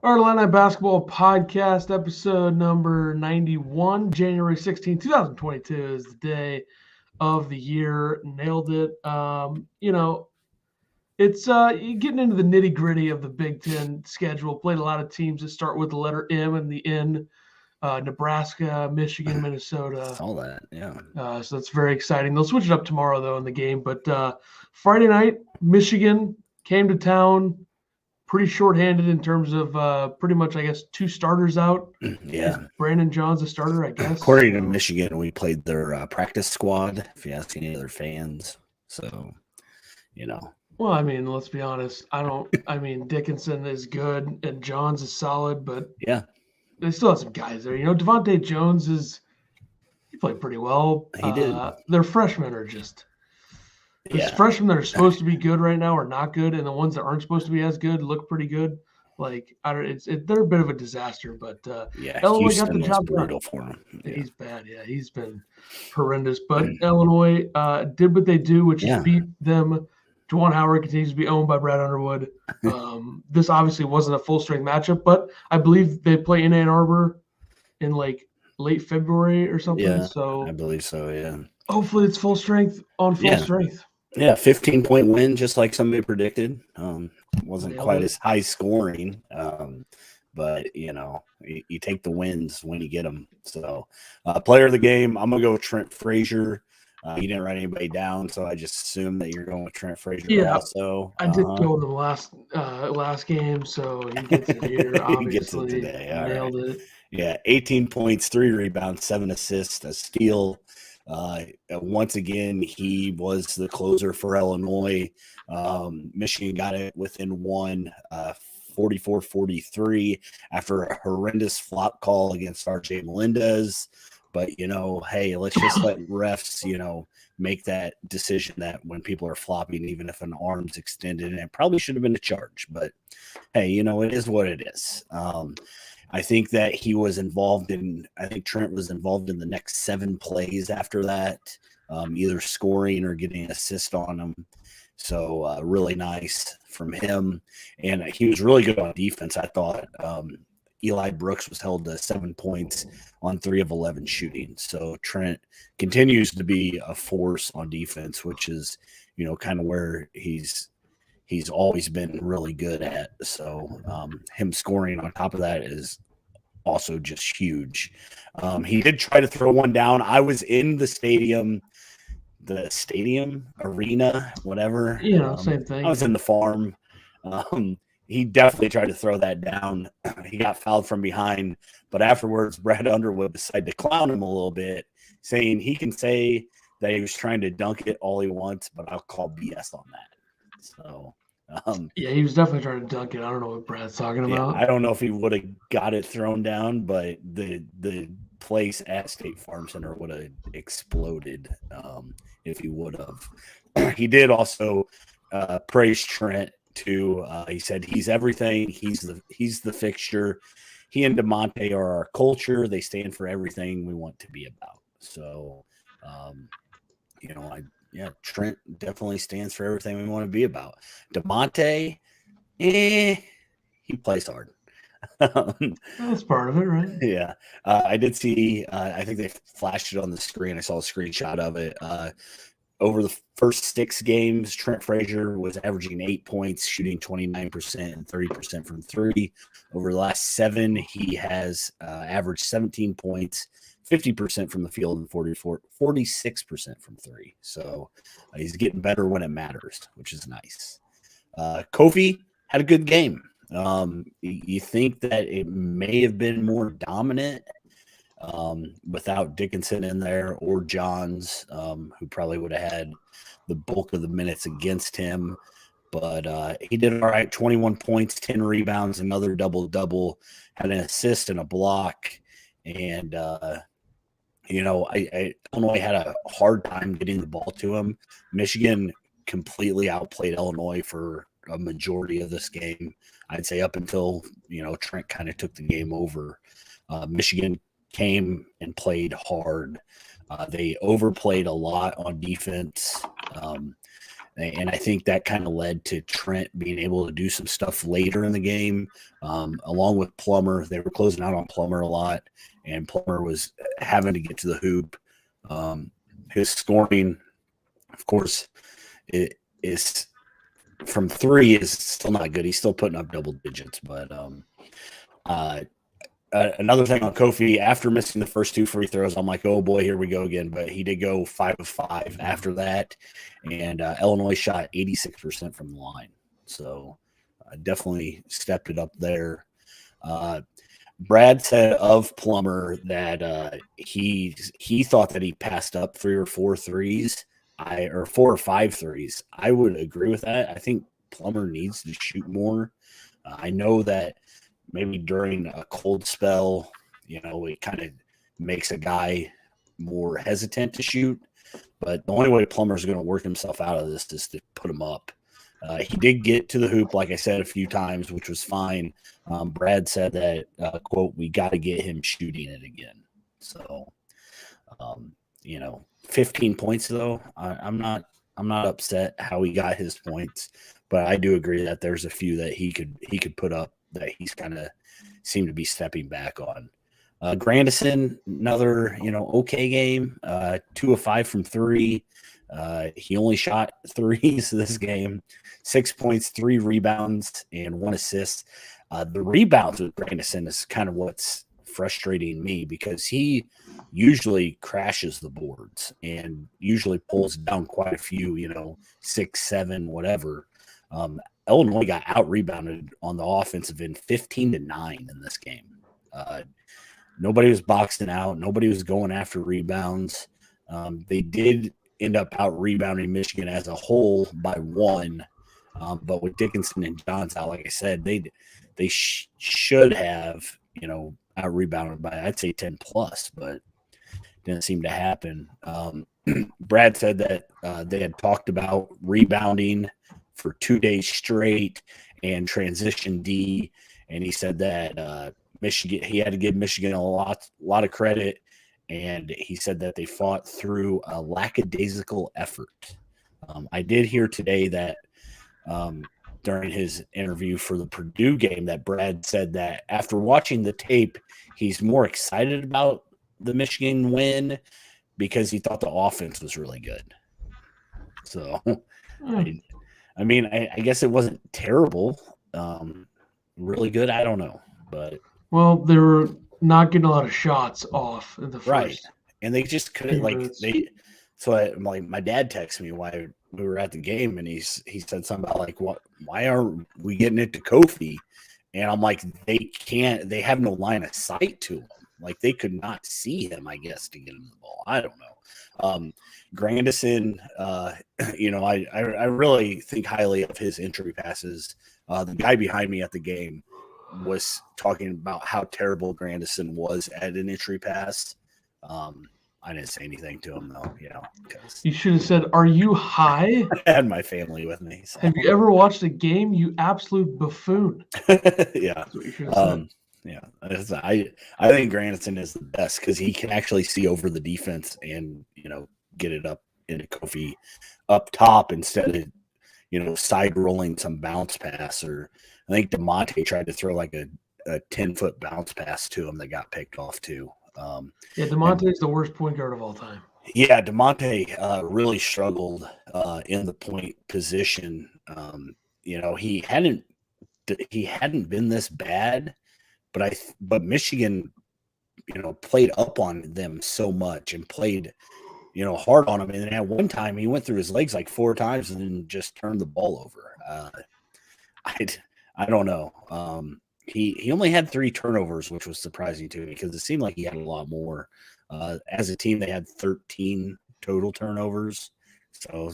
Our Illini Basketball Podcast, episode number 91, January 16th, 2022 is the day of the year. Nailed it. It's getting into the nitty gritty of the Big Ten schedule. Played a lot of teams that start with the letter M and the N. Nebraska, Michigan, Minnesota. Saw that, yeah. So that's very exciting. They'll switch it up tomorrow, though, in the game. But Friday night, Michigan came to town. Pretty shorthanded in terms of pretty much, I guess, two starters out. Yeah. Brandon John's a starter, I guess. According to Michigan, we played their practice squad, if you ask any other fans. So, Well, I mean, let's be honest. Dickinson is good and Johns is solid, but yeah, they still have some guys there. Devontae Jones he played pretty well. He did. Their freshmen are just freshmen that are supposed to be good right now are not good, and the ones that aren't supposed to be as good look pretty good. Like they're a bit of a disaster, but Illinois got the job done. For him. Yeah. He's bad. Yeah, he's been horrendous. But Illinois did what they do, which is beat them. Juwan Howard continues to be owned by Brad Underwood. This obviously wasn't a full strength matchup, but I believe they play in Ann Arbor in like late February or something. Yeah, so I believe so. Yeah. Hopefully, it's full strength on full strength. Yeah, 15-point win, just like somebody predicted. Wasn't quite as high scoring, but you take the wins when you get them. So, player of the game, I'm gonna go with Trent Frazier. You didn't write anybody down, so I just assume that you're going with Trent Frazier. Yeah, also. I did go with the last game, so he gets it here. Obviously, he gets it today. Nailed it. Yeah, 18 points, 3 rebounds, 7 assists, a steal. Once again, he was the closer for Illinois. Michigan got it within one, 44-43 after a horrendous flop call against RJ Melendez. But, hey, let's just let refs, make that decision that when people are flopping, even if an arm's extended, and it probably should have been a charge. But, hey, it is what it is. I think that he was involved I think Trent was involved in the next 7 plays after that, either scoring or getting an assist on them. So really nice from him. And he was really good on defense, I thought. Eli Brooks was held to 7 points on 3 of 11 shooting. So Trent continues to be a force on defense, which is, kind of where he's always been really good at. So him scoring on top of that is also just huge. He did try to throw one down. I was in the stadium arena, whatever. Same thing. I was in the farm. He definitely tried to throw that down. He got fouled from behind, but afterwards, Brad Underwood decided to clown him a little bit, saying he can say that he was trying to dunk it all he wants, but I'll call BS on that. So, he was definitely trying to dunk it. I don't know what Brad's talking about. I don't know if he would have got it thrown down, but the place at State Farm Center would have exploded if he would have. He did also praise Trent too. He said he's everything. He's the fixture. He and DeMonte are our culture. They stand for everything we want to be about. So, Trent definitely stands for everything we want to be about. DeMonte, he plays hard. That's part of it, right? Yeah. I did see, I think they flashed it on the screen. I saw a screenshot of it. Over the first 6 games, Trent Frazier was averaging 8 points, shooting 29% and 30% from 3. Over the last 7, he has averaged 17 points, 50% from the field, and 46% from 3. So he's getting better when it matters, which is nice. Kofi had a good game. You think that it may have been more dominant without Dickinson in there or Johns, who probably would have had the bulk of the minutes against him. But he did all right, 21 points, 10 rebounds, another double-double, had an assist and a block. And, Illinois had a hard time getting the ball to him. Michigan completely outplayed Illinois for a majority of this game. I'd say up until, Trent kind of took the game over. Michigan came and played hard. They overplayed a lot on defense. And I think that kind of led to Trent being able to do some stuff later in the game, along with Plummer. They were closing out on Plummer a lot, and Plummer was having to get to the hoop. His scoring, of course, it is from three is still not good. He's still putting up double digits, but another thing on Kofi, after missing the first 2 free throws, I'm like, oh boy, here we go again. But he did go 5 of 5 after that, and Illinois shot 86% from the line. So definitely stepped it up there. Brad said of Plummer that he thought that he passed up 3 or 4 threes, or 4 or 5 threes. I would agree with that. I think Plummer needs to shoot more. I know that maybe during a cold spell, it kind of makes a guy more hesitant to shoot. But the only way Plummer's going to work himself out of this is to put him up. He did get to the hoop, like I said, a few times, which was fine. Brad said that, quote, we got to get him shooting it again. So, 15 points, though, I'm not upset how he got his points. But I do agree that there's a few that he could put up that he's kind of seemed to be stepping back on. Grandison, another, okay game, 2 of 5 from 3. He only shot threes this game, 6 points, 3 rebounds, and 1 assist. The rebounds with Grandison is kind of what's frustrating me, because he usually crashes the boards and usually pulls down quite a few, 6, 7, whatever. Illinois got out rebounded on the offensive end 15-9 in this game. Nobody was boxing out. Nobody was going after rebounds. They did end up out rebounding Michigan as a whole by 1. But with Dickinson and Johns out, like I said, they should have, out rebounded by, I'd say, 10 plus, but didn't seem to happen. Brad said that they had talked about rebounding for 2 days straight and transition D. And he said that Michigan, he had to give Michigan a lot of credit. And he said that they fought through a lackadaisical effort. I did hear today that during his interview for the Purdue game that Brad said that after watching the tape, he's more excited about the Michigan win because he thought the offense was really good. So, I mean, I guess it wasn't terrible, really good. I don't know, but they were not getting a lot of shots off in the first. Right, and they just couldn't So my dad texted me while we were at the game, and he said something about why aren't we getting it to Kofi? And I'm like, they have no line of sight to him. Like, they could not see him, I guess, to get him the ball. I don't know. Grandison, I really think highly of his entry passes. The guy behind me at the game was talking about how terrible Grandison was at an entry pass. I didn't say anything to him, though, because you should have said, "Are you high?" I had my family with me. So. Have you ever watched a game, you absolute buffoon? Yeah. Yeah. I think Grandison is the best because he can actually see over the defense and, get it up into Kofi up top instead of, side rolling some bounce pass. Or I think DeMonte tried to throw like a 10-foot bounce pass to him that got picked off too. DeMonte is the worst point guard of all time. Yeah, DeMonte really struggled in the point position. He hadn't been this bad, but Michigan, played up on them so much and played, hard on him. And at one time, he went through his legs like 4 times and then just turned the ball over. I don't know. He only had 3 turnovers, which was surprising to me because it seemed like he had a lot more. As a team, they had 13 total turnovers. So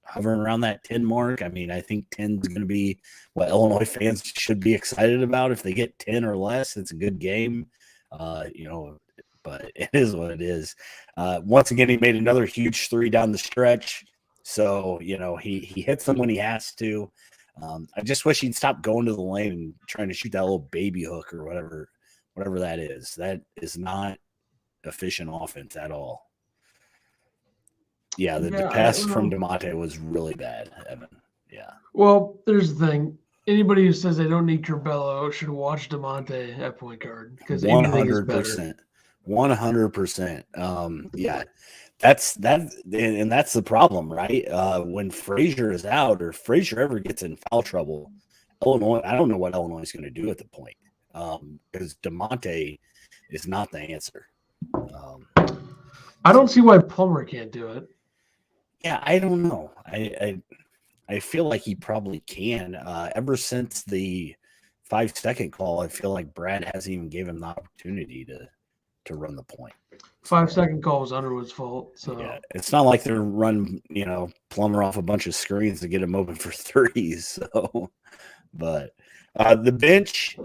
hovering around that 10 mark, I mean, I think 10 is going to be what Illinois fans should be excited about. If they get 10 or less, it's a good game. But it is what it is. Once again, he made another huge 3 down the stretch. So, he hits them when he has to. I just wish he'd stop going to the lane and trying to shoot that little baby hook or whatever that is. That is not efficient offense at all. Yeah, the pass from DeMonte was really bad, Evan. Yeah. Well, there's the thing. Anybody who says they don't need Curbelo should watch DeMonte at point guard because anything is better. 100%. Yeah. That's the problem, right? When Frazier is out or Frazier ever gets in foul trouble, Illinois, I don't know what Illinois is going to do at the point. Because DeMonte is not the answer. I don't see why Plummer can't do it. Yeah, I don't know. I feel like he probably can. Ever since the 5-second call, I feel like Brad hasn't even given him the opportunity to run the point. 5-second call was Underwood's fault. So yeah, it's not like they're run, Plummer off a bunch of screens to get him open for threes. So, but the bench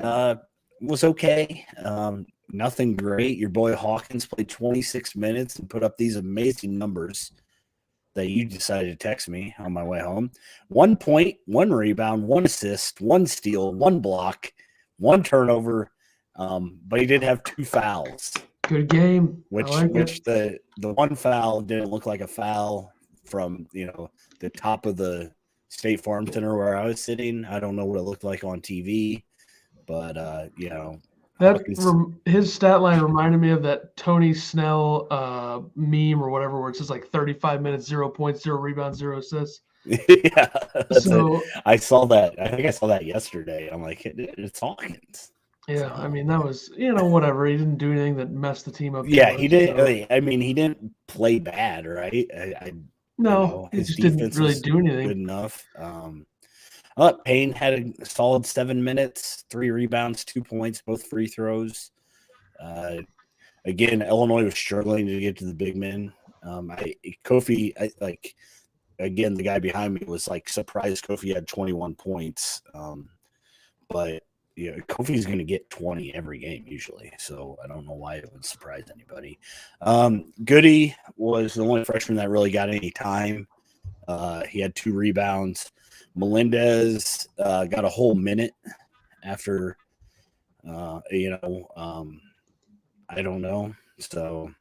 was okay. Nothing great. Your boy Hawkins played 26 minutes and put up these amazing numbers that you decided to text me on my way home. 1 point, 1 rebound, 1 assist, 1 steal, 1 block, 1 turnover. But he did have 2 fouls. Good game. Which the 1 foul didn't look like a foul from, the top of the State Farm Center where I was sitting. I don't know what it looked like on TV, but his stat line reminded me of that Tony Snell meme or whatever, where it says like 35 minutes, 0 points, 0 rebounds, 0 assists. Yeah, I saw that. I think I saw that yesterday. I'm like, it's Hawkins. Yeah, I mean that was whatever. He didn't do anything that messed the team up. Yeah, he did. So. I mean, he didn't play bad, right? He just didn't really do anything. Good enough. Payne had a solid 7 minutes, 3 rebounds, 2 points, both free throws. Again, Illinois was struggling to get to the big men. Kofi, again, the guy behind me was like surprised Kofi had 21 points. But Kofi's going to get 20 every game usually, so I don't know why it would surprise anybody. Goody was the only freshman that really got any time. He had 2 rebounds. Melendez got a whole minute after, I don't know. So,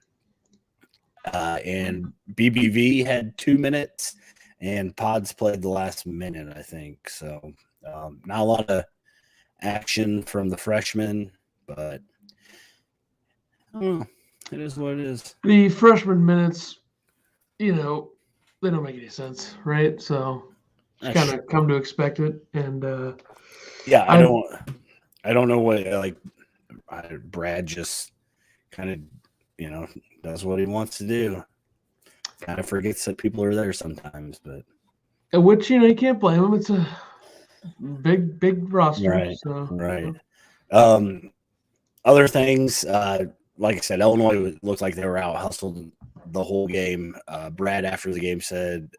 and BBV had 2 minutes, and Pods played the last minute, I think. So, not a lot of action from the freshmen, but it is what it is. The freshman minutes, they don't make any sense, right? So kind of come to expect it, and I don't know what Brad just kind of does what he wants to do. Kind of forgets that people are there sometimes, but which you can't blame him. It's a big roster, right? So. Right. Other things, like I said, Illinois looked like they were out hustled the whole game. Brad after the game said,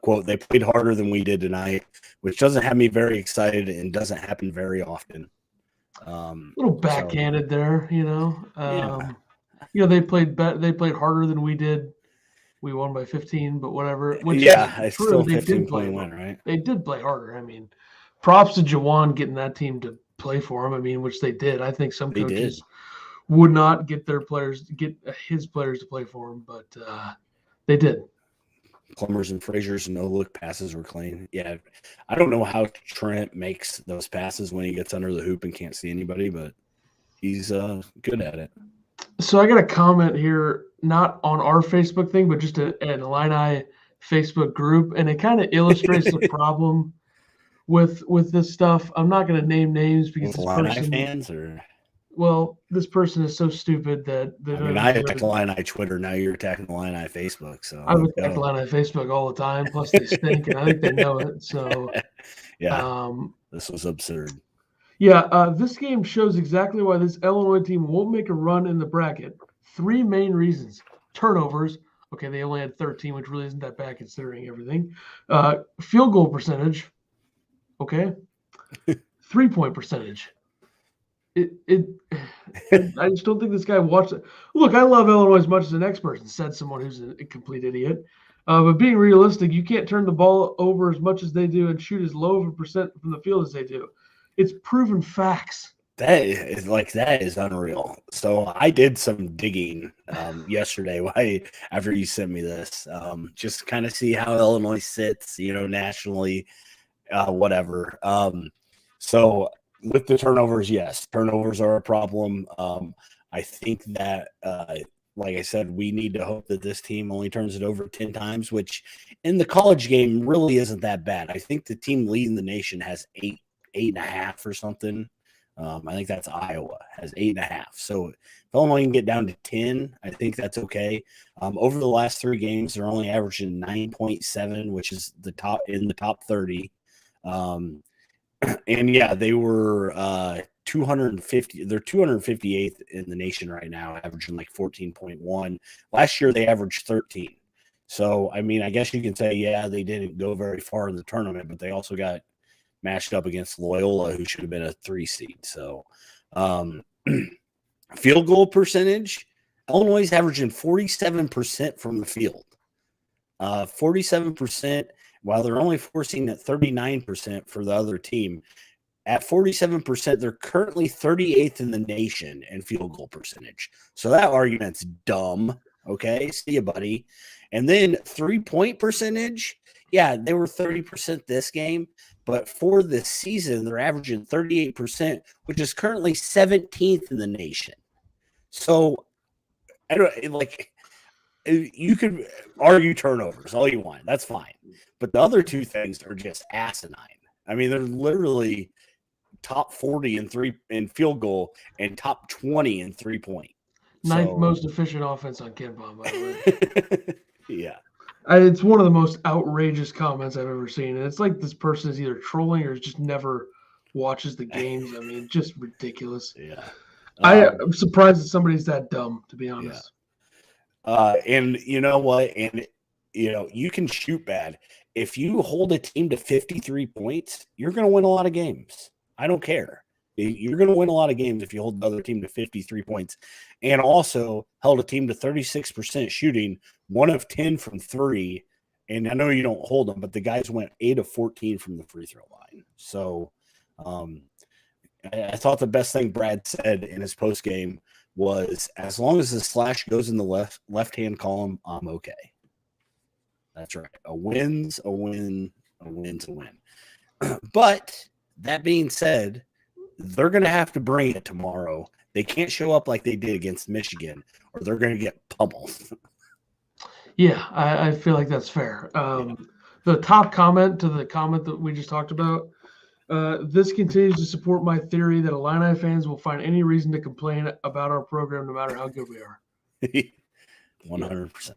quote, "They played harder than we did tonight," which doesn't have me very excited and doesn't happen very often. A little backhanded there, they played harder than we did. We won by 15, but whatever. It's still 15-point win, right? They did play harder. I mean, props to Jawan getting that team to play for him. I mean, which they did. I think some coaches would not get his players to play for him, but they did. Plumbers and Frazier's no-look passes were clean. Yeah, I don't know how Trent makes those passes when he gets under the hoop and can't see anybody, but he's good at it. So I got a comment here, not on our Facebook thing, but just an Illini Facebook group, and it kind of illustrates the problem with this stuff. I'm not going to name names because this person fans or. Well, this person is so stupid that I attack Illini Twitter. Now you're attacking Illini Facebook. So I would attack Illini Facebook all the time. Plus they stink, and I think they know it. So yeah, this was absurd. Yeah, this game shows exactly why this Illinois team won't make a run in the bracket. 3 main reasons: turnovers. Okay, they only had 13, which really isn't that bad considering everything. Field goal percentage. Okay, 3-point percentage. I just don't think this guy watched it. Look, I love Illinois as much as the next person, said someone who's a complete idiot. But being realistic, you can't turn the ball over as much as they do and shoot as low of a percent from the field as they do. It's proven facts. That is unreal. So I did some digging yesterday after you sent me this, just kind of see how Illinois sits, nationally, whatever. So with the turnovers, yes, turnovers are a problem. I think that, like I said, we need to hope that this team only turns it over 10 times, which in the college game really isn't that bad. I think the team leading the nation has 8.5 or something. I think that's Iowa, has 8.5. So if Illinois can get down to 10, I think that's okay. Over the last 3 games, they're only averaging 9.7, which is the top 30. And yeah, they were 250. They're 258th in the nation right now, averaging like 14.1. Last year they averaged 13. So I mean, I guess you can say, yeah, they didn't go very far in the tournament, but they also got matched up against Loyola, who should have been a 3 seed. So field goal percentage, Illinois is averaging 47% from the field. 47%, while they're only forcing at 39% for the other team. At 47%, they're currently 38th in the nation in field goal percentage. So that argument's dumb. Okay, see you, buddy. And then 3-point percentage, yeah, they were 30% this game, but for the season, they're averaging 38%, which is currently 17th in the nation. So, I don't like. You could argue turnovers all you want. That's fine. But the other 2 things are just asinine. I mean, they're literally top 40 in field goal and top 20 in 3-point. Ninth most efficient offense on KenPom, by the way. Yeah. It's one of the most outrageous comments I've ever seen. And it's like this person is either trolling or just never watches the games. I mean, just ridiculous. Yeah. I'm surprised that somebody's that dumb, to be honest. Yeah. And you know what? And, you can shoot bad. If you hold a team to 53 points, you're going to win a lot of games. I don't care. You're going to win a lot of games if you hold the other team to 53 points. And also held a team to 36% shooting, 1 of 10 from 3. And I know you don't hold them, but the guys went 8 of 14 from the free throw line. So I thought the best thing Brad said in his post game was, as long as the slash goes in the left-hand column, I'm okay. That's right. A win's a win, a win's a win. But that being said, they're going to have to bring it tomorrow. They can't show up like they did against Michigan, or they're going to get pummeled. Yeah, I feel like that's fair. The top comment to the comment that we just talked about, this continues to support my theory that Illini fans will find any reason to complain about our program no matter how good we are. 100%.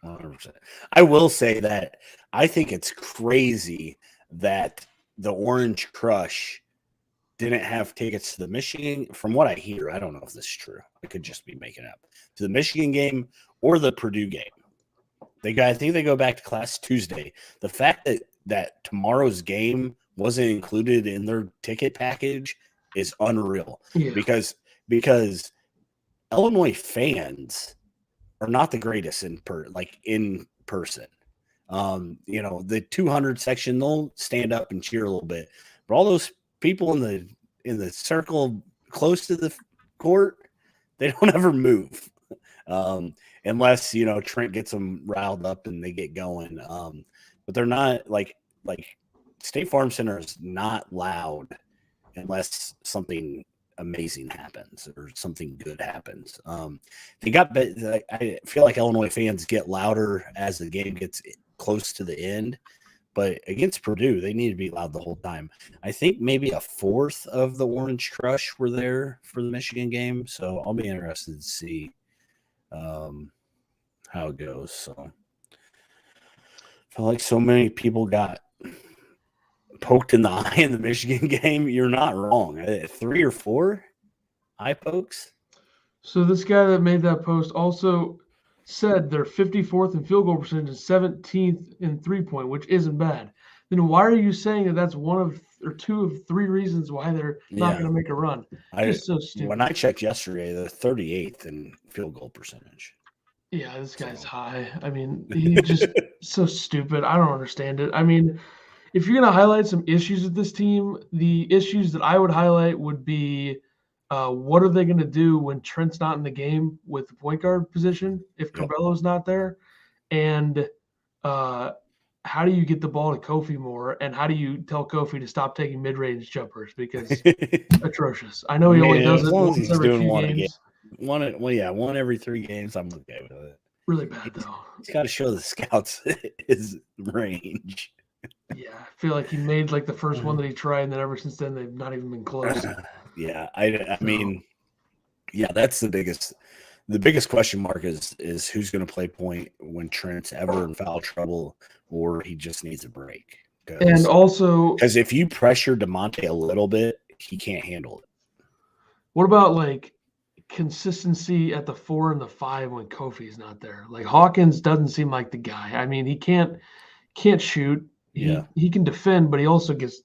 100%. I will say that I think it's crazy that the Orange Crush didn't have tickets to the Michigan. From what I hear, I don't know if this is true. I could just be making up. To the Michigan game or the Purdue game. I think they go back to class Tuesday. The fact that tomorrow's game wasn't included in their ticket package is unreal. Yeah. Because Illinois fans are not the greatest in person. The 200 section, they'll stand up and cheer a little bit, but all those people in the circle close to the court, they don't ever move, unless Trent gets them riled up and they get going. But they're not like State Farm Center is not loud unless something amazing happens or something good happens. I feel like Illinois fans get louder as the game gets close to the end, but against Purdue, they need to be loud the whole time. I think maybe a fourth of the Orange Crush were there for the Michigan game, so I'll be interested to see how it goes. So I feel like so many people got poked in the eye in the Michigan game. You're not wrong. 3 or 4 eye pokes. So this guy that made that post also said they're 54th in field goal percentage and 17th in 3-point, which isn't bad. Then why are you saying that that's 1 of or 2 of 3 reasons why they're not going to make a run? It's so stupid. When I checked yesterday, they're 38th in field goal percentage. Yeah, this guy's high. I mean, he's just so stupid. I don't understand it. I mean, if you're going to highlight some issues with this team, the issues that I would highlight would be what are they going to do when Trent's not in the game with the point guard position if Curbelo's not there? And how do you get the ball to Kofi more? And how do you tell Kofi to stop taking mid-range jumpers? Because atrocious. I know he only does it once every few games. One every 3 games. I'm okay with it. Really bad, though. He's got to show the scouts his range. Yeah, I feel like he made like the first one that he tried, and then ever since then they've not even been close. Yeah, I mean, yeah, that's the biggest question mark is who's going to play point when Trent's ever in foul trouble or he just needs a break. And also, because if you pressure DeMonte a little bit, he can't handle it. What about like consistency at the 4 and the 5 when Kofi's not there? Like Hawkins doesn't seem like the guy. I mean, he can't shoot. He can defend, but he also gets.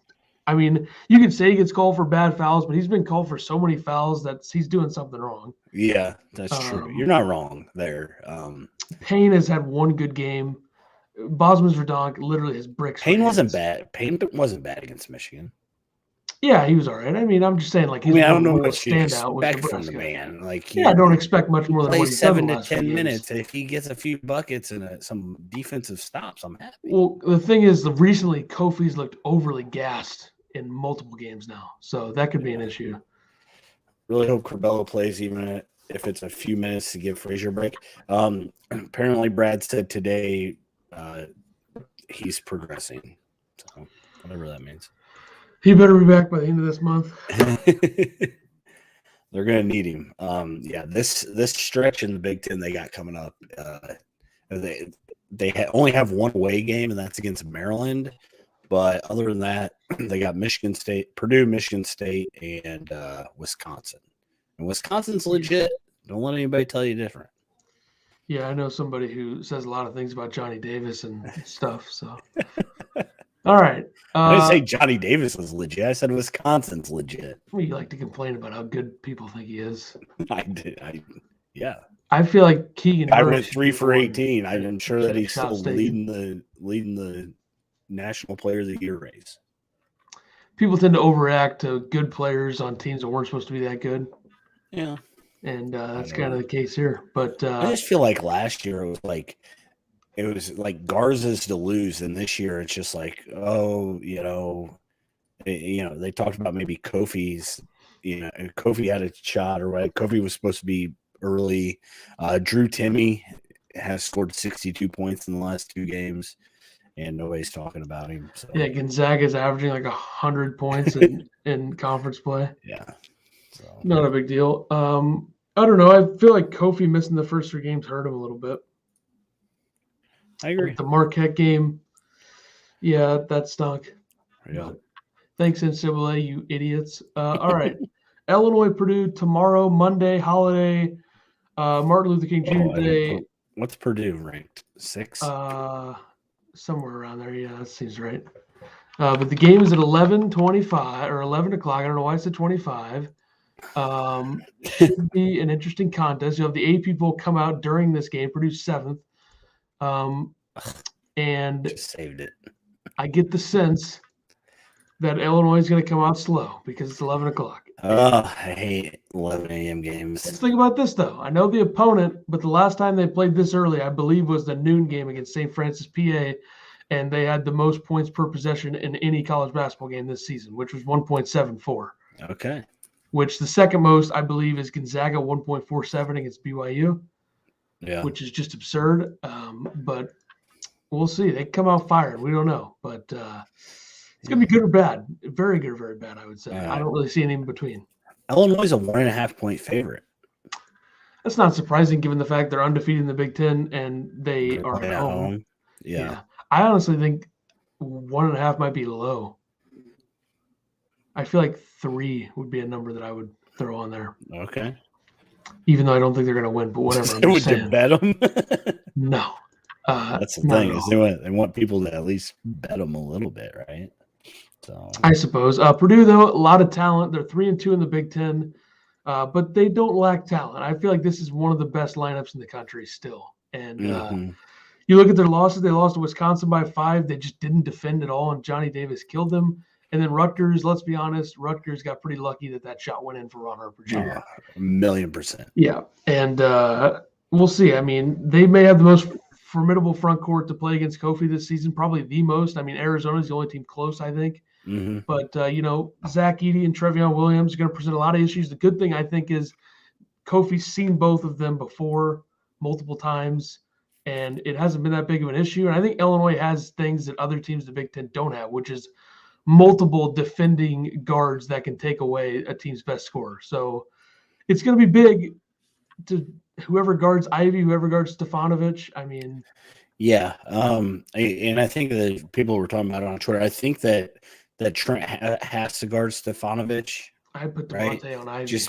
I mean, you could say he gets called for bad fouls, but he's been called for so many fouls that he's doing something wrong. Yeah, that's true. You're not wrong there. Payne has had one good game. Bosman's Verdonk literally has bricks. Payne wasn't bad. Payne wasn't bad against Michigan. Yeah, he was all right. I mean, I'm just saying, like, I don't know what you expect from the man. Like, I don't expect much more than what he's 7 to 10 minutes. If he gets a few buckets and some defensive stops, I'm happy. Well, the thing is, recently Kofi's looked overly gassed in multiple games now, so that could be an issue. Really hope Curbelo plays, even if it's a few minutes to give Frazier a break. Apparently, Brad said today he's progressing, so whatever that means. He better be back by the end of this month. They're going to need him. This stretch in the Big Ten they got coming up, they only have one away game, and that's against Maryland. But other than that, they got Michigan State, Purdue, Michigan State, and Wisconsin. And Wisconsin's legit. Don't let anybody tell you different. Yeah, I know somebody who says a lot of things about Johnny Davis and stuff. So, all right. I didn't say Johnny Davis was legit. I said Wisconsin's legit. You like to complain about how good people think he is. I did. Yeah. I feel like Keegan. I went 3 for 18. I'm sure that he's still leading the National Player of the Year race. People tend to overreact to good players on teams that weren't supposed to be that good. Yeah. And that's kind of the case here. But I just feel like last year it was like Garza's to lose, and this year it's just like, they talked about maybe Kofi's, Kofi had a shot or what. Kofi was supposed to be early. Drew Timme has scored 62 points in the last 2 games, and nobody's talking about him. So. Yeah, Gonzaga's averaging like 100 points in conference play. Yeah. So. Not a big deal. I don't know. I feel like Kofi missing the first 3 games hurt him a little bit. I agree. Like the Marquette game, yeah, that stunk. Yeah. Thanks, NCAA, you idiots. All right. Illinois, Purdue tomorrow, Monday, holiday, Martin Luther King Jr. Day. What's Purdue ranked? 6? Somewhere around there. Yeah, that seems right. But the game is at 11:25 or 11 o'clock. I don't know why it's at 25. Should be an interesting contest. You have the AP poll come out during this game. Purdue's 7th. And just saved it. I get the sense that Illinois is going to come out slow because it's 11 o'clock. I hate 11 a.m. games. Let's think about this, though. I know the opponent, but the last time they played this early, I believe, was the noon game against St. Francis, PA, and they had the most points per possession in any college basketball game this season, which was 1.74. Okay. Which the second most, I believe, is Gonzaga, 1.47 against BYU. Yeah. Which is just absurd. But we'll see. They come out fired. We don't know. But it's going to be good or bad. Very good or very bad, I would say. I don't really see any in between. Illinois is a 1.5 point favorite. That's not surprising given the fact they're undefeated in the Big Ten and they are at home. Yeah. I honestly think 1.5 might be low. I feel like 3 would be a number that I would throw on there. Okay. Even though I don't think they're going to win, but whatever. Would you bet them? No. That's the thing. Is they want people to at least bet them a little bit, right? So I suppose. Purdue, though, a lot of talent. They're 3-2 in the Big Ten, but they don't lack talent. I feel like this is one of the best lineups in the country still. And, you look at their losses, they lost to Wisconsin by 5. They just didn't defend at all, and Johnny Davis killed them. And then Rutgers, let's be honest, Rutgers got pretty lucky that shot went in for Ron Harper Jr. 1,000,000%. Yeah, and we'll see. I mean, they may have the most formidable front court to play against Kofi this season, probably the most. I mean, Arizona's the only team close, I think. Mm-hmm. But, Zach Edey and Trevion Williams are going to present a lot of issues. The good thing, I think, is Kofi's seen both of them before multiple times, and it hasn't been that big of an issue. And I think Illinois has things that other teams in the Big Ten don't have, which is multiple defending guards that can take away a team's best scorer. So it's going to be big to whoever guards Ivy, whoever guards Stefanovic. I mean, yeah. And I think that people were talking about it on Twitter. I think that Trent has to guard Stefanovic. I put DeMonte on Ivy.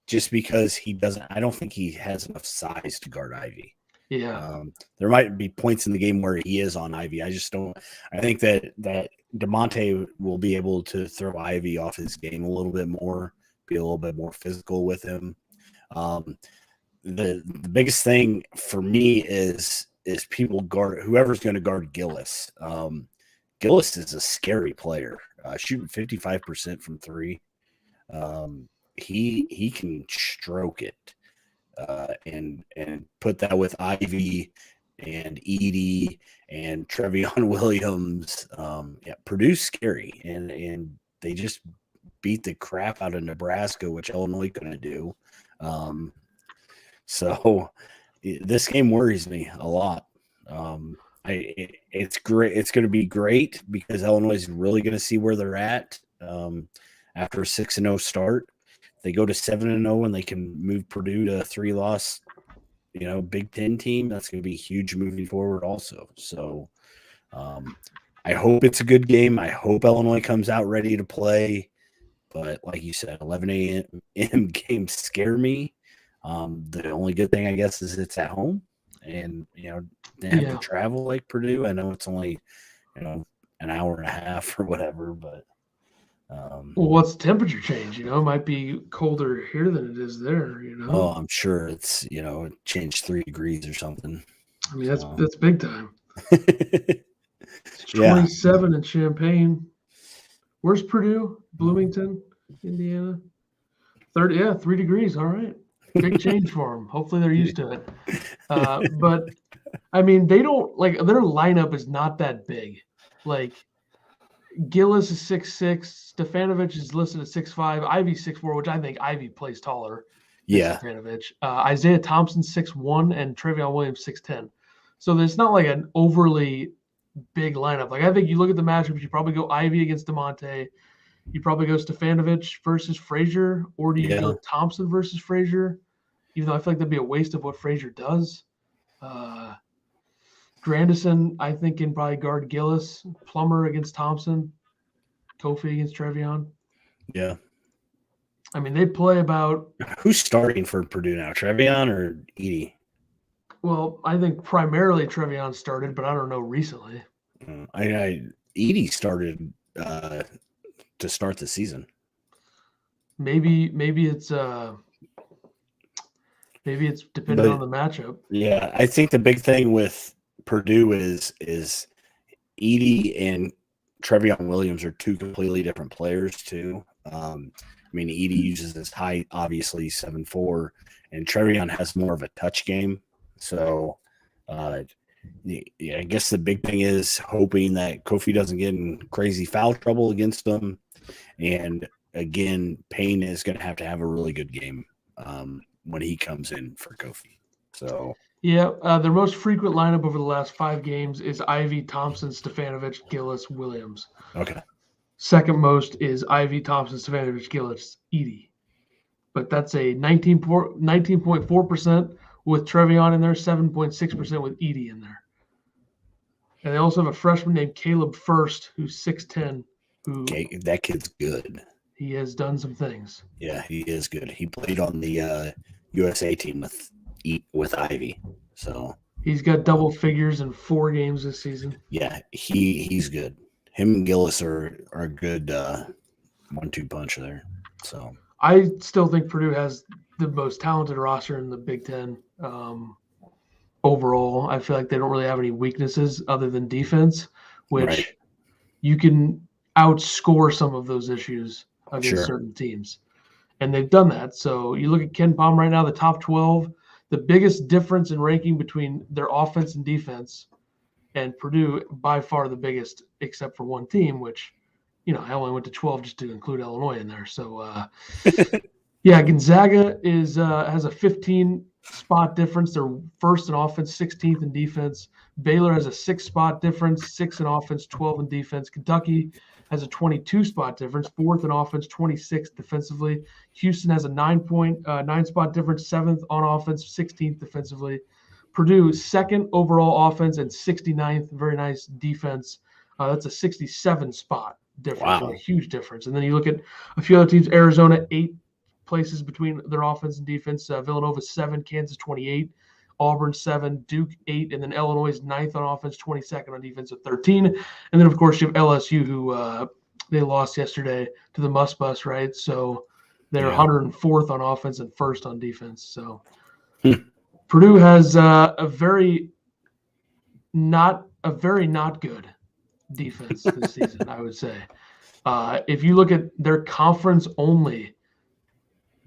Just because he doesn't, I don't think he has enough size to guard Ivy. Yeah. There might be points in the game where he is on Ivy. I just don't. I think that DeMonte will be able to throw Ivy off his game a little bit more, be a little bit more physical with him. The biggest thing for me is people guard whoever's going to guard Gillis. Gillis is a scary player, shooting 55% from 3. He can stroke it and put that with Ivy and Edey and Trevion Williams. Purdue's scary, and they just beat the crap out of Nebraska, which Illinois couldn't do. So this game worries me a lot. It's great. It's going to be great because Illinois is really going to see where they're at after a 6-0 start. They go to 7-0 and they can move Purdue to a 3-loss, Big Ten team. That's going to be huge moving forward also. So I hope it's a good game. I hope Illinois comes out ready to play. But like you said, 11 a.m. games scare me. The only good thing, I guess, is it's at home. And, they have to travel like Purdue. I know it's only, an hour and a half or whatever, but. What's the temperature change? It might be colder here than it is there, Oh, I'm sure it's, it changed 3 degrees or something. I mean, that's big time. It's 27 in Champaign. Where's Purdue? Bloomington, Indiana. 3 degrees. All right. Big change for them. Hopefully they're used to it. But, I mean, they don't – their lineup is not that big. Gillis is 6'6". Stefanovic is listed at 6'5". Ivy's 6'4", which I think Ivy plays taller than Stefanovic. Isaiah Thompson 6'1", and Trevion Williams 6'10". So there's not an overly big lineup. I think you look at the matchups, you probably go Ivy against DeMonte. You probably go Stefanovic versus Frazier, or do you go Thompson versus Frazier? Even though I feel like that'd be a waste of what Frazier does. Grandison, I think, can probably guard Gillis. Plummer against Thompson. Kofi against Trevion. Yeah. I mean, they play about – Who's starting for Purdue now, Trevion or Edey? Well, I think primarily Trevion started, but I don't know recently. Edey started to start the season. Maybe it's dependent on the matchup. Yeah, I think the big thing with Purdue is Edey and Trevion Williams are 2 completely different players too. Edey uses his height, obviously 7'4", and Trevion has more of a touch game. So, I guess the big thing is hoping that Kofi doesn't get in crazy foul trouble against them. And again, Payne is going to have a really good game when he comes in for Kofi. So. Yeah, their most frequent lineup over the last 5 games is Ivy, Thompson, Stefanovic, Gillis, Williams. Okay. Second most is Ivy, Thompson, Stefanovic, Gillis, Edey. But that's a 19.4% with Trevion in there, 7.6% with Edey in there. And they also have a freshman named Caleb First, who's 6'10". That kid's good. He has done some things. Yeah, he is good. He played on the USA team with Ivy. So he's got double figures in 4 games this season. Yeah, he's good. Him and Gillis are a good 1-2 punch there. So I still think Purdue has the most talented roster in the Big Ten. overall. I feel like they don't really have any weaknesses other than defense, which you can outscore some of those issues against certain teams. And they've done that. So you look at Ken Palm right now, the top 12, the biggest difference in ranking between their offense and defense, and Purdue by far the biggest, except for one team, which, I only went to 12 just to include Illinois in there. So, Gonzaga has a 15-spot difference. They're first in offense, 16th in defense. Baylor has a 6-spot difference, 6 in offense, 12 in defense. Kentucky has a 22-spot difference, 4th in offense, 26th defensively. Houston has a 9-spot difference, 7th on offense, 16th defensively. Purdue, 2nd overall offense and 69th, very nice defense. That's a 67-spot difference, a huge difference. And then you look at a few other teams, Arizona, 8 places between their offense and defense. Villanova, 7, Kansas, 28. Auburn 7, Duke 8, and then Illinois 9th on offense, 22nd on defense at 13. And then, of course, you have LSU, who they lost yesterday to the Muss Bus, right? So they're 104th on offense and 1st on defense. So Purdue has a very not good defense this season, I would say. If you look at their conference-only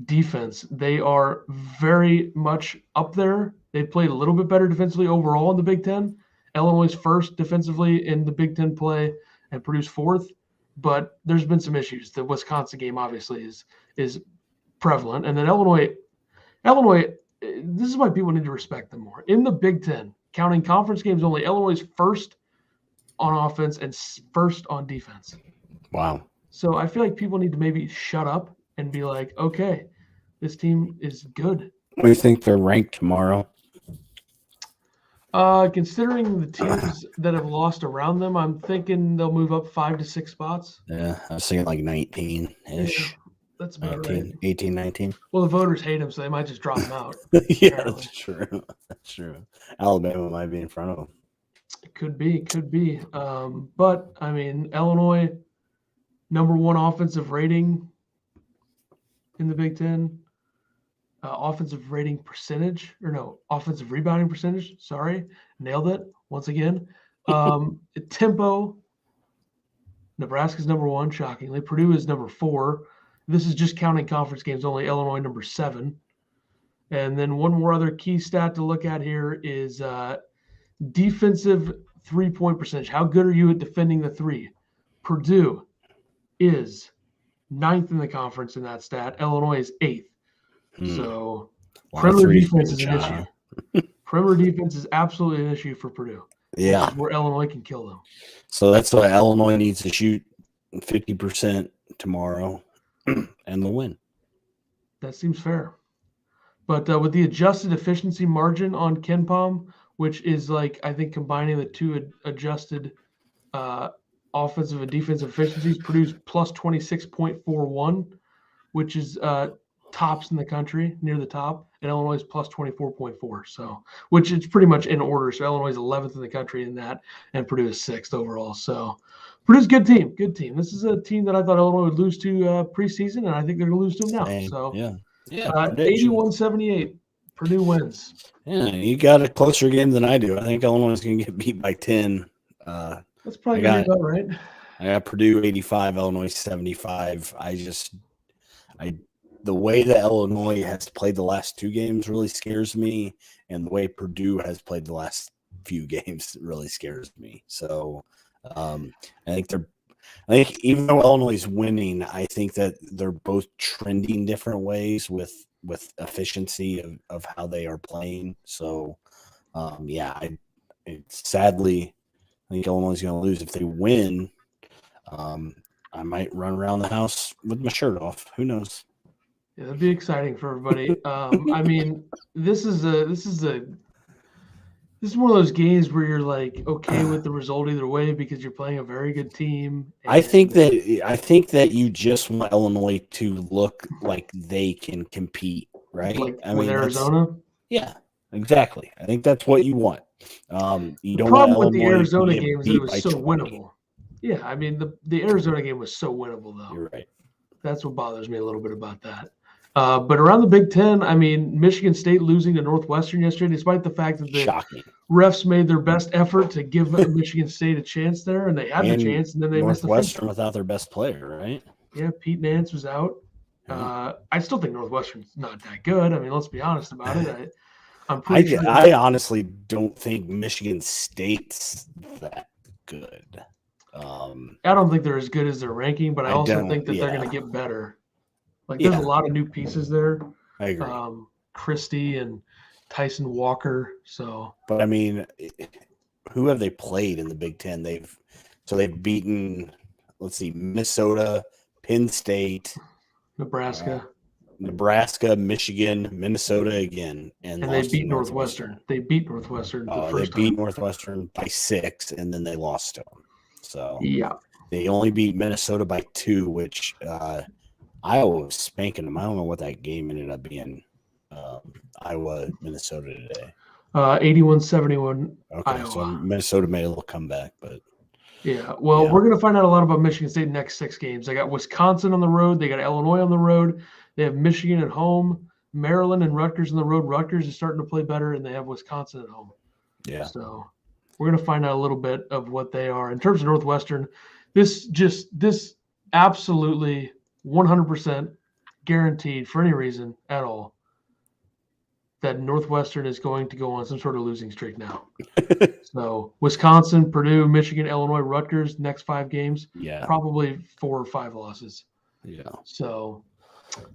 defense, they are very much up there. They played a little bit better defensively overall in the Big Ten. Illinois first defensively in the Big Ten play and Purdue's 4th, but there's been some issues. The Wisconsin game obviously is prevalent, and then Illinois. This is why people need to respect them more. In the Big Ten, counting conference games only, Illinois is first on offense and first on defense. Wow. So I feel like people need to maybe shut up and be like, okay, this team is good. What do you think they're ranked tomorrow? Considering the teams that have lost around them, I'm thinking they'll move up 5 to 6 spots. Yeah, I was thinking like 19-ish. Yeah, that's about 19, right. 18, 19. Well, the voters hate him, so they might just drop him out. Yeah, that's true. That's true. Alabama might be in front of them. It could be. But, I mean, Illinois, number 1 offensive rating in the Big Ten. Offensive rebounding percentage. Sorry, nailed it once again. Tempo. Nebraska's number 1, shockingly. Purdue is number 4. This is just counting conference games only. Illinois number 7. And then one more other key stat to look at here is defensive 3-point percentage. How good are you at defending the 3? Purdue is 9th in the conference in that stat. Illinois is 8th. So perimeter defense is an issue. Perimeter defense is absolutely an issue for Purdue. Yeah. Where Illinois can kill them. So that's why Illinois needs to shoot 50% tomorrow and they'll win. That seems fair. But with the adjusted efficiency margin on KenPom, which is like, I think, combining the two adjusted offensive and defensive efficiencies, Purdue's plus 26.41, which is tops in the country, near the top, and Illinois is plus 24.4. So, which is pretty much in order. So Illinois is 11th in the country in that, and Purdue is 6th overall. So Purdue's a good team. This is a team that I thought Illinois would lose to preseason, and I think they're going to lose to them now. So, 81-78, Purdue wins. Yeah, you got a closer game than I do. I think Illinois is going to get beat by 10. That's probably going to be about right. I got Purdue 85, Illinois 75. The way that Illinois has played the last 2 games really scares me, and the way Purdue has played the last few games really scares me. So I think even though Illinois is winning, I think that they're both trending different ways with efficiency of how they are playing. So sadly, I think Illinois is going to lose. If they win, I might run around the house with my shirt off. Who knows? Yeah, that'd be exciting for everybody. I mean, this is one of those games where you're like okay with the result either way because you're playing a very good team. I think that you just want Illinois to look like they can compete, right? Like with Arizona. Yeah, exactly. I think that's what you want. You don't problem want with the Illinois Arizona to game is it was so winnable. Yeah, I mean the Arizona game was so winnable though. You're right. That's what bothers me a little bit about that. But around the Big Ten, I mean, Michigan State losing to Northwestern yesterday, despite the fact that the Shocking. refs made their best effort to give Michigan State a chance there, and they had the chance, and then they missed the free Northwestern without their best player, right? Yeah, Pete Nance was out. Yeah. I still think Northwestern's not that good. I mean, let's be honest about it. I'm pretty sure. I honestly don't think Michigan State's that good. I don't think they're as good as their ranking, but I also think that they're going to get better. Like, there's a lot of new pieces there. I agree. Christie and Tyson Walker. But I mean, who have they played in the Big Ten? They've beaten, let's see, Minnesota, Penn State, Nebraska, Michigan, Minnesota again, and they beat Northwestern. They beat Northwestern. They beat Northwestern by 6, and then they lost to them. So yeah, they only beat Minnesota by 2, which Iowa was spanking them. I don't know what that game ended up being. Iowa, Minnesota today. 81-71. Okay, Iowa. So Minnesota made a little comeback, but we're going to find out a lot about Michigan State next 6 games. They got Wisconsin on the road. They got Illinois on the road. They have Michigan at home, Maryland and Rutgers on the road. Rutgers is starting to play better, and they have Wisconsin at home. Yeah. So we're going to find out a little bit of what they are. In terms of Northwestern, this absolutely 100% guaranteed for any reason at all that Northwestern is going to go on some sort of losing streak now. So Wisconsin, Purdue, Michigan, Illinois, Rutgers, next 5 games, probably 4 or 5 losses. Yeah. So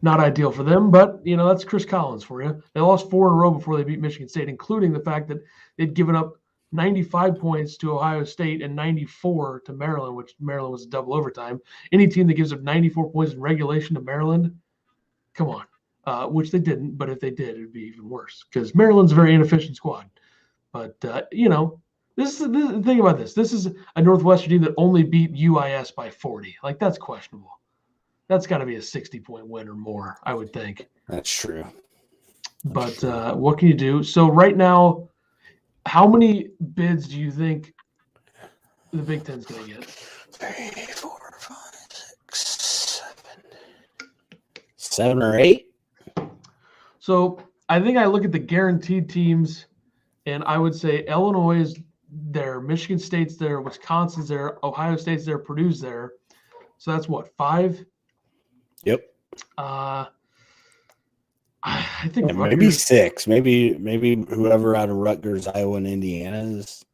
not ideal for them, but that's Chris Collins for you. They lost 4 in a row before they beat Michigan State, including the fact that they'd given up 95 points to Ohio State and 94 to Maryland, which Maryland was a double overtime. Any team that gives up 94 points in regulation to Maryland, come on. Which they didn't, but if they did, it would be even worse because Maryland's a very inefficient squad. But, this is the thing about this. This is a Northwestern team that only beat UIS by 40. Like, that's questionable. That's got to be a 60-point win or more, I would think. That's true. But what can you do? So right now, how many bids do you think the Big Ten's going to get? 3, 4, 5, 6, 7 or 8. So I think I look at the guaranteed teams, and I would say Illinois is there, Michigan State's there, Wisconsin's there, Ohio State's there, Purdue's there. So that's what, 5? Yep. I think maybe 6. Maybe whoever out of Rutgers, Iowa, and Indiana is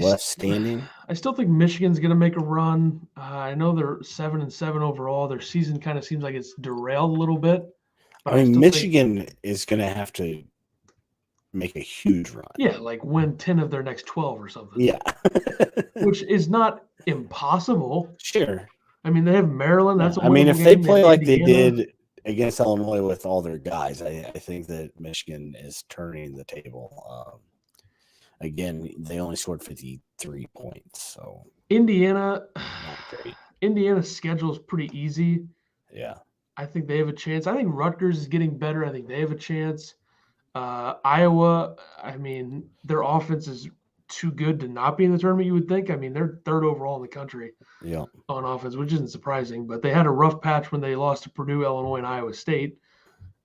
left standing. I still think Michigan's going to make a run. I know they're 7-7 overall. Their season kind of seems like it's derailed a little bit. I mean, Michigan is going to have to make a huge run. Yeah, like win 10 of their next 12 or something. Yeah. Which is not impossible. Sure. I mean, they have Maryland. That's if they play like they did against Illinois with all their guys, I think that Michigan is turning the table. Again, they only scored 53 points. So Indiana's schedule is pretty easy. Yeah. I think they have a chance. I think Rutgers is getting better. I think they have a chance. Iowa, I mean, their offense is too good to not be in the tournament, you would think. I mean, they're 3rd overall in the country on offense, which isn't surprising. But they had a rough patch when they lost to Purdue, Illinois, and Iowa State.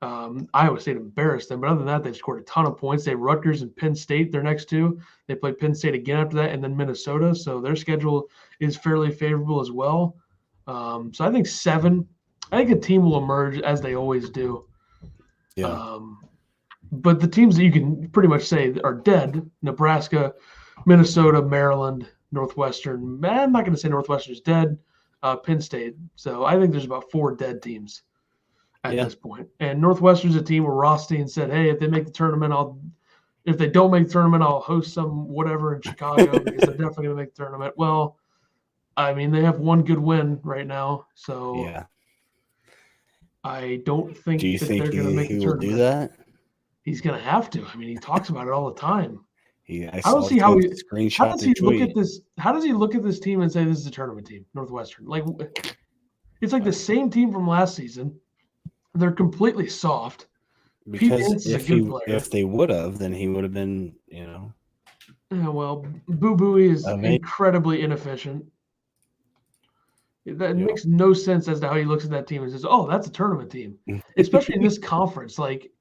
Iowa State embarrassed them. But other than that, they've scored a ton of points. They have Rutgers and Penn State, their next 2. They play Penn State again after that, and then Minnesota. So their schedule is fairly favorable as well. So I think 7. I think a team will emerge as they always do. Yeah. But the teams that you can pretty much say are dead, Nebraska, Minnesota, Maryland, Northwestern. I'm not going to say Northwestern's dead. Penn State. So I think there's about 4 dead teams at this point. And Northwestern's a team where Rothstein said, hey, if they make the tournament, if they don't make the tournament, I'll host some whatever in Chicago because they're definitely going to make the tournament. Well, I mean, they have 1 good win right now. So yeah. I don't think they're going to make the tournament. Do that? He's going to have to. I mean, he talks about it all the time. How does he look at this team and say this is a tournament team, Northwestern? Like, it's like the same team from last season. They're completely soft. Because if they would have, then he would have been, Yeah, well, Boo Booey is incredibly inefficient. That makes no sense as to how he looks at that team and says, "Oh, that's a tournament team," especially in this conference. Like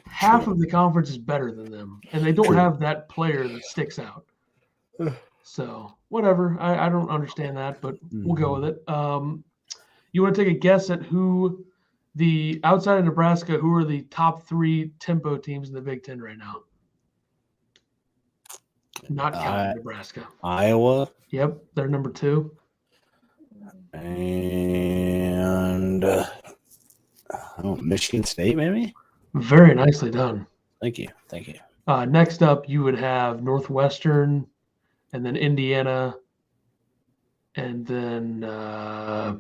half of the conference is better than them, and they don't have that player that sticks out. So whatever, I don't understand that, but we'll go with it. You want to take a guess at who the outside of Nebraska, who are the top 3 tempo teams in the Big Ten right now? Not counting Nebraska. Iowa. Yep, they're number 2. And Michigan State, maybe? Very nicely done. Thank you. Next up, you would have Northwestern, and then Indiana, and then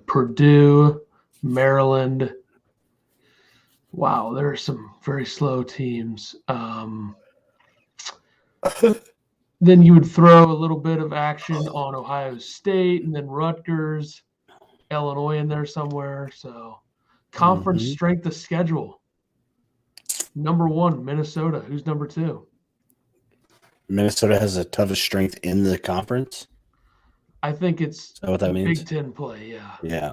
Purdue, Maryland. Wow, there are some very slow teams. Then you would throw a little bit of action on Ohio State, and then Rutgers, Illinois in there somewhere. So conference strength of schedule. Number 1, Minnesota. Who's number 2? Minnesota has the toughest strength in the conference. I think it's what that means? Big Ten play, yeah. Yeah.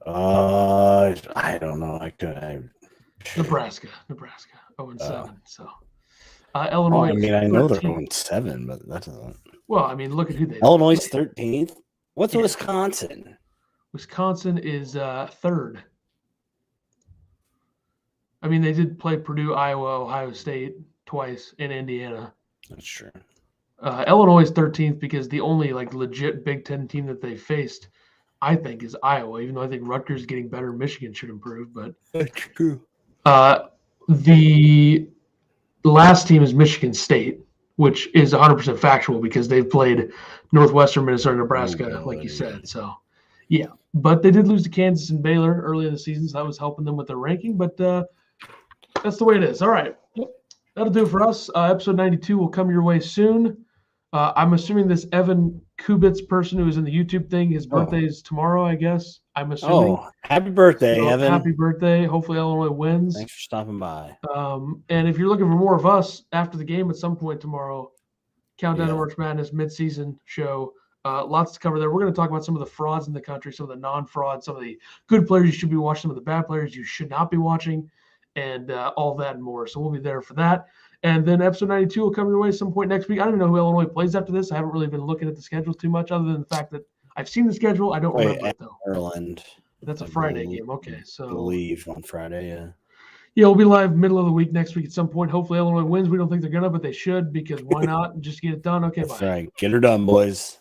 I don't know. Nebraska 0-7. So Illinois. I mean, I know they're 0-7, but that doesn't. Well, I mean, look at who they. Illinois 13th. What's Wisconsin? Wisconsin is 3rd. I mean, they did play Purdue, Iowa, Ohio State twice, in Indiana. That's true. Illinois is 13th because the only legit Big Ten team that they faced, I think, is Iowa. Even though I think Rutgers is getting better, Michigan should improve. But that's true. The last team is Michigan State, which is 100% factual because they've played Northwestern, Minnesota, Nebraska, like you said. So, yeah. But they did lose to Kansas and Baylor early in the season, so that was helping them with their ranking. But that's the way it is. All right. That'll do it for us. Episode 92 will come your way soon. I'm assuming this Evan Kubitz person who is in the YouTube thing, his birthday is tomorrow, I guess. I'm assuming. Oh, happy birthday, Evan. Happy birthday. Hopefully Illinois wins. Thanks for stopping by. And if you're looking for more of us after the game at some point tomorrow, Countdown to March Madness mid-season show. Lots to cover there. We're going to talk about some of the frauds in the country, some of the non-frauds, some of the good players you should be watching, some of the bad players you should not be watching, and all that and more. So we'll be there for that. And then episode 92 will come your way some point next week. I don't even know who Illinois plays after this. I haven't really been looking at the schedules too much other than the fact that I've seen the schedule. I don't remember it, though. Maryland. That's a Friday game. Okay, so I believe on Friday, yeah. Yeah, we'll be live middle of the week next week at some point. Hopefully Illinois wins. We don't think they're going to, but they should because why not? Just get it done. Okay, That's bye. right. Get her done, boys.